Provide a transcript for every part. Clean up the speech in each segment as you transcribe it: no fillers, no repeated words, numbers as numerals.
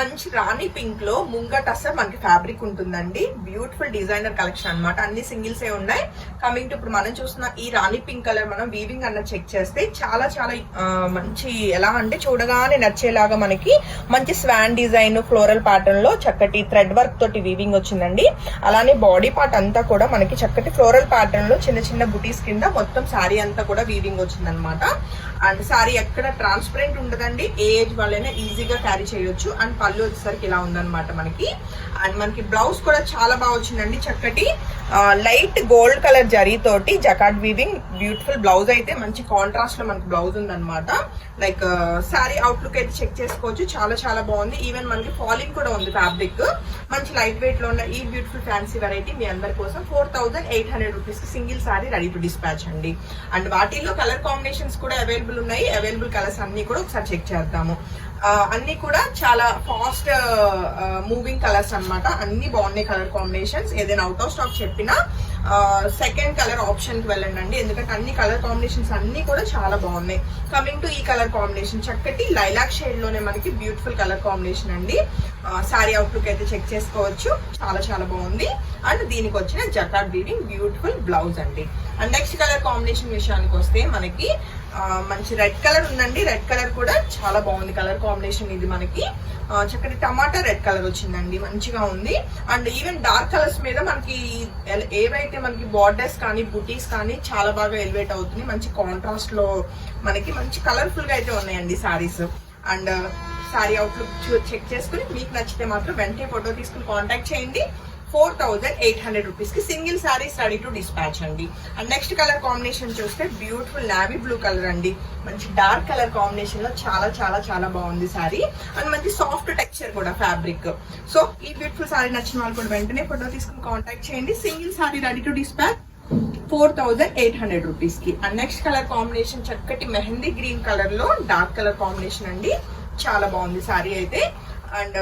మంచి రాణి పింక్ లో ముంగట్ అసలు మనకి ఫ్యాబ్రిక్ ఉంటుందండి. బ్యూటిఫుల్ డిజైనర్ కలెక్షన్ అన్నమాట. అన్ని సింగిల్స్ ఏ ఉన్నాయి. కమింగ్ టు ఇప్పుడు మనం చూస్తున్న ఈ రాణి పింక్ కలర్ మనం వీవింగ్ అన్న చెక్ చేస్తే చాలా చాలా మంచి, ఎలా అంటే చూడగానే నచ్చేలాగా మనకి మంచి స్వాన్ డిజైన్ ఫ్లోరల్ ప్యాటర్న్ లో చక్కటి థ్రెడ్ వర్క్ తోటి వీవింగ్ వచ్చిందండి. అలానే బాడీ పార్ట్ అంతా కూడా మనకి చక్కటి ఫ్లోరల్ ప్యాటర్న్ లో చిన్న చిన్న బుటీస్ కింద మొత్తం శారీ అంతా కూడా వీవింగ్ వచ్చిందనమాట. అండ్ శారీ ఎక్కడ ట్రాన్స్పరెంట్ ఉండదండి. ఏ ఏజ్ వాళ్ళైనా ఈజీగా క్యారీ చేయొచ్చు. అండ్ పళ్ళు వచ్చేసరికి ఇలా ఉందన్నమాట మనకి. అండ్ మనకి బ్లౌజ్ కూడా చాలా బాగా వచ్చిందండి. చక్కటి లైట్ గోల్డ్ కలర్ జరీ తోటి జకార్డ్ వీవింగ్ బ్యూటిఫుల్ బ్లౌజ్ అయితే మంచి కాంట్రాస్ట్ లో మనకి బ్లౌజ్ ఉందన్నమాట. లైక్ శారీ అవుట్లుక్ అయితే చెక్ చేసుకోవచ్చు. చాలా చాలా బాగుంది. ఈవెన్ మనకి ఫాలింగ్ కూడా ఉంది ఫ్యాబ్రిక్. మంచి లైట్ వెయిట్ లో ఉన్న ఈ బ్యూటిఫుల్ ఫ్యాన్సీ వెరైటీ మీ అందరి కోసం 4800 rupees single sari ready to dispatch అండి. అండ్ వాటిల్లో కలర్ కాంబినేషన్స్ కూడా అవైలబుల్ ఉన్నాయి. అవైలబుల్ కలర్స్ అన్ని కూడా ఒకసారి చెక్ చేద్దాము. అన్ని కూడా చాలా ఫాస్ట్ మూవింగ్ కలర్స్ అన్నమాట. అన్ని బాగున్నాయి కలర్ కాంబినేషన్స్. ఏదైనా అవుట్ ఆఫ్ స్టాక్ చెప్పినా సెకండ్ కలర్ ఆప్షన్ కి వెళ్ళండి. ఎందుకంటే అన్ని కలర్ కాంబినేషన్స్ అన్ని కూడా చాలా బాగున్నాయి. కమింగ్ టు ఈ కలర్ కాంబినేషన్ చక్కటి లైలాక్ షేడ్ లోనే మనకి బ్యూటిఫుల్ కలర్ కాంబినేషన్ అండి. సారీ అవుట్లుక్ అయితే చెక్ చేసుకోవచ్చు. చాలా చాలా బాగుంది. అండ్ దీనికి వచ్చిన జకార్డ్ వీవింగ్ బ్యూటిఫుల్ బ్లౌజ్ అండి. అండ్ నెక్స్ట్ కలర్ కాంబినేషన్ విషయానికి వస్తే మనకి మంచి రెడ్ కలర్ ఉందండి. రెడ్ కలర్ కూడా చాలా బాగుంది కలర్ కాంబినేషన్. ఇది మనకి చక్కటి టమాటా రెడ్ కలర్ వచ్చిందండి. మంచిగా ఉంది. అండ్ ఈవెన్ డార్క్ కలర్స్ మీద మనకి ఏవైతే మనకి బార్డర్స్ కానీ బుటీస్ కానీ చాలా బాగా ఎలివేట్ అవుతుంది. మంచి కాంట్రాస్ట్ లో మనకి మంచి కలర్ఫుల్ గా అయితే ఉన్నాయండి saris. And sari outlook check చేసుకుని మీకు నచ్చితే మాత్రం వెంటనే ఫోటో తీసుకుని కాంటాక్ట్ చేయండి. 4800 రూపీస్ కి single saris ready to dispatch అండి. అండ్ నెక్స్ట్ కలర్ కాంబినేషన్ చూస్తే బ్యూటిఫుల్ నావీ బ్లూ కలర్ అండి. మంచి డార్క్ కలర్ కాంబినేషన్ లో చాలా చాలా చాలా బాగుంది సారీ. అండ్ మంచి సాఫ్ట్ టెక్స్చర్ కూడా ఫ్యాబ్రిక్. సో ఈ బ్యూటిఫుల్ సారీ నచ్చిన వాళ్ళు కూడా వెంటనే ఫోటో తీసుకుని కాంటాక్ట్ చేయండి. Single sorry ready to dispatch 4800 rupees కి. అండ్ నెక్స్ట్ కలర్ కాంబినేషన్ చక్కటి మెహందీ గ్రీన్ కలర్ లో డార్క్ కలర్ కాంబినేషన్ అండి. చాలా బాగుంది సారీ అయితే. అండ్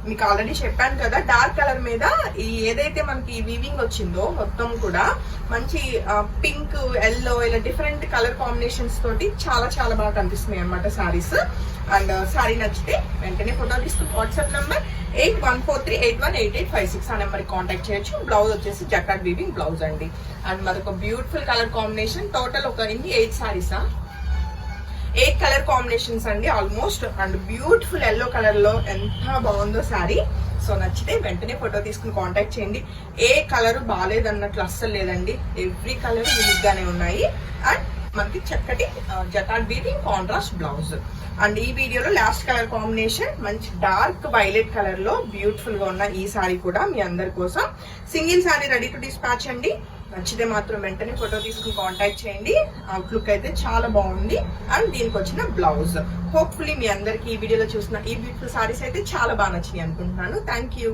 మీకు ఆల్రెడీ చెప్పాను కదా, డార్క్ కలర్ మీద ఈ ఏదైతే మనకి వీవింగ్ వచ్చిందో మొత్తం కూడా మంచి పింక్, ఎల్లో ఇలా డిఫరెంట్ కలర్ కాంబినేషన్స్ తోటి చాలా చాలా బాగా కనిపిస్తున్నాయి అనమాట సారీస్. అండ్ సారీ నచ్చితే వెంటనే ఫోటో తీసుకుని వాట్సాప్ నంబర్ 8143818856 ఆ నెంబర్కి కాంటాక్ట్ చేయొచ్చు. బ్లౌజ్ వచ్చేసి జకార్డ్ వీవింగ్ బ్లౌజ్ అండి. అండ్ మరొక బ్యూటిఫుల్ కలర్ కాంబినేషన్. టోటల్ ఒక 8 సారీసా 8 కలర్ కాంబినేషన్స్ అండి almost. And beautiful yellow colour లో ఎంత బాగుందో సారీ. సో నచ్చితే వెంటనే ఫోటో తీసుకుని కాంటాక్ట్ చేయండి. ఏ కలర్ బాగాలేదన్నట్లు అస్సలు లేదండి. ఎవ్రీ కలర్ యూనిక్ గానే ఉన్నాయి. అండ్ మనకి చక్కటి jacquard weaving contrast blouse. And ఈ వీడియోలో లాస్ట్ కలర్ కాంబినేషన్ మంచి డార్క్ వైలెట్ కలర్ లో బ్యూటిఫుల్ గా ఉన్న ఈ సారీ కూడా మీ అందరి కోసం single sorry ready to dispatch అండి. నచ్చితే మాత్రం వెంటనే ఫోటో తీసుకుని కాంటాక్ట్ చేయండి. అవుట్లుక్ అయితే చాలా బాగుంది. అండ్ దీనికి వచ్చిన బ్లౌజ్. హోప్ఫుల్లీ మీ అందరికి ఈ వీడియోలో చూసిన ఈ బ్యూటిఫుల్ సారీస్ అయితే చాలా బాగా నచ్చినాయి అనుకుంటున్నాను. Thank you.